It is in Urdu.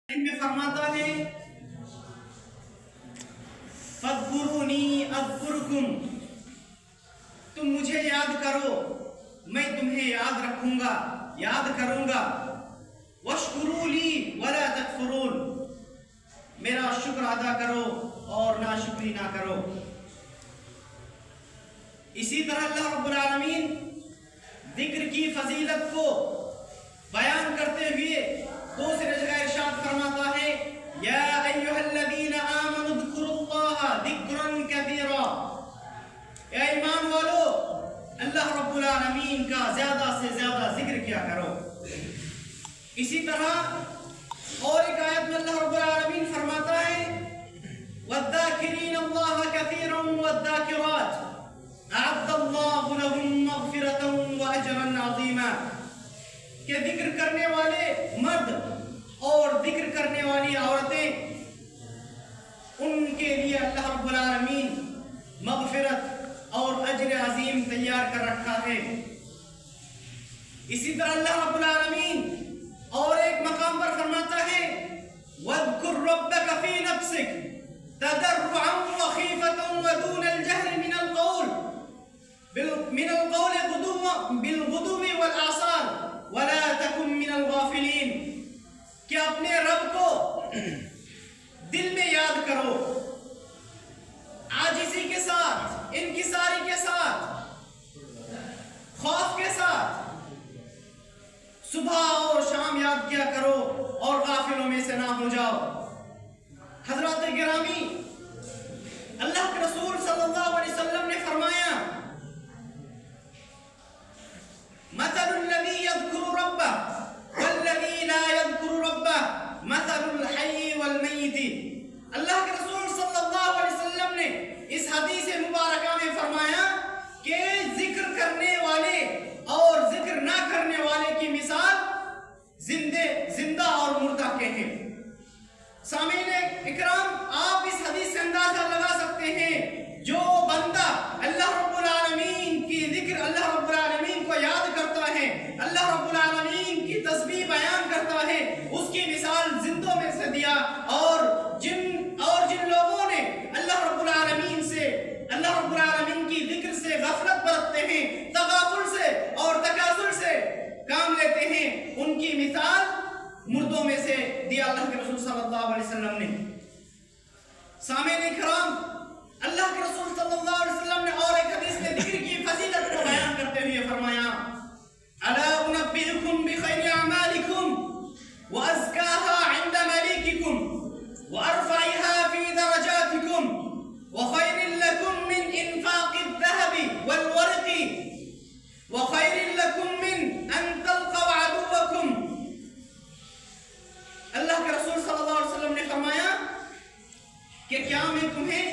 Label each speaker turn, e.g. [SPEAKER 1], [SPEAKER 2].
[SPEAKER 1] میں فرماتا ہے فَاذْكُرُونِي أَذْكُرْكُمْ، تم مجھے یاد کرو میں تمہیں یاد رکھوں گا، یاد کروں گا۔ وَاشْكُرُوا لِي وَلَا تَكْفُرُونَ، میرا شکر ادا کرو اور ناشکری نہ کرو۔ اسی طرح اللہ رب العالمین ذکر کی فضیلت کو بیان کرتے ہوئے دوسرے جگہ ارشاد فرماتا ہے یا ایھا الذین آمنوا اذکروا اللہ ذکرا کثیرا، اے ایمان والو اللہ رب العالمین کا زیادہ سے زیادہ ذکر کیا کرو۔ اسی طرح اور ایک آیت میں اللہ رب العالمین فرماتا ہے والذاکرین اللہ کثیرا والذاکرات اعد اللہ لهم مغفرۃ واجرا عظیما، کہ ذکر کرنے والے مرد اور ذکر کرنے والی عورتیں ان کے لیے اللہ رب العالمین مغفرت اور اجر عظیم تیار کر رکھا ہے۔ اسی طرح اللہ رب العالمین اور ایک مقام پر فرماتا ہے وَاذْكُرْ رَبَّكَ فِي نَفْسِكَ تَضَرُّعًا وَخِيفَةً وَدُونَ الْجَهْرِ مِنَ الْقَوْلِ بِالْغُدُوِّ وَالْآصَالِ وَلَا تَكُن مِّنَ الْغَافِلِينَ، کہ اپنے رب کو دل میں یاد کرو، عاجزی کے ساتھ، انکساری کے ساتھ، خوف کے ساتھ، صبح اور شام یاد کیا کرو اور غافلوں میں سے نہ ہو جاؤ۔ حضرات گرامی، اللہ کے رسول صلی اللہ علیہ وسلم نے فرمایا مثل الذي يذكر ربه والذي لا يذكر ربه مثل الحي والمیت۔ اللہ کے رسول صلی اللہ علیہ وسلم نے اس حدیث مبارکہ میں فرمایا کہ ذکر کرنے والے اور ذکر نہ کرنے والے کی مثال زندہ اور مردہ کے ہیں۔ سامعین اکرام، آپ اس حدیث سے اندازہ لگا سکتے ہیں جو بندہ اللہ رب العالمین کی ذکر، اللہ رب العالمین کو یاد کرتا ہے، اللہ رب العالمین کی تسبیح بیان کرتا ہے، اس کی مثال زندوں میں سے دیا۔ اور جن لوگوں نے اللہ رب العالمین سے، اللہ رب العالمین کی ذکر سے غفلت برتتے ہیں، تغافل سے اور تکاسل سے کام لیتے ہیں، ان کی مثال مردوں میں سے دیا اللہ کے رسول صلی اللہ علیہ وسلم نے۔ سامعین اکرام، اللہ کے رسول صلی اللہ علیہ وسلم نے اور ایک حدیث میں ذکر کی فضیلت کو بیان کرتے ہوئے فرمایا الا انبئکم بخیر اعمالکم وازکاها عند ملیککم وارفعها فی درجاتکم وخیر لکم من انفاق الذهب والورق وخیر لکم من ان تلقوا عدوکم۔ اللہ کے رسول صلی اللہ علیہ وسلم نے فرمایا کہ کیا میں تمہیں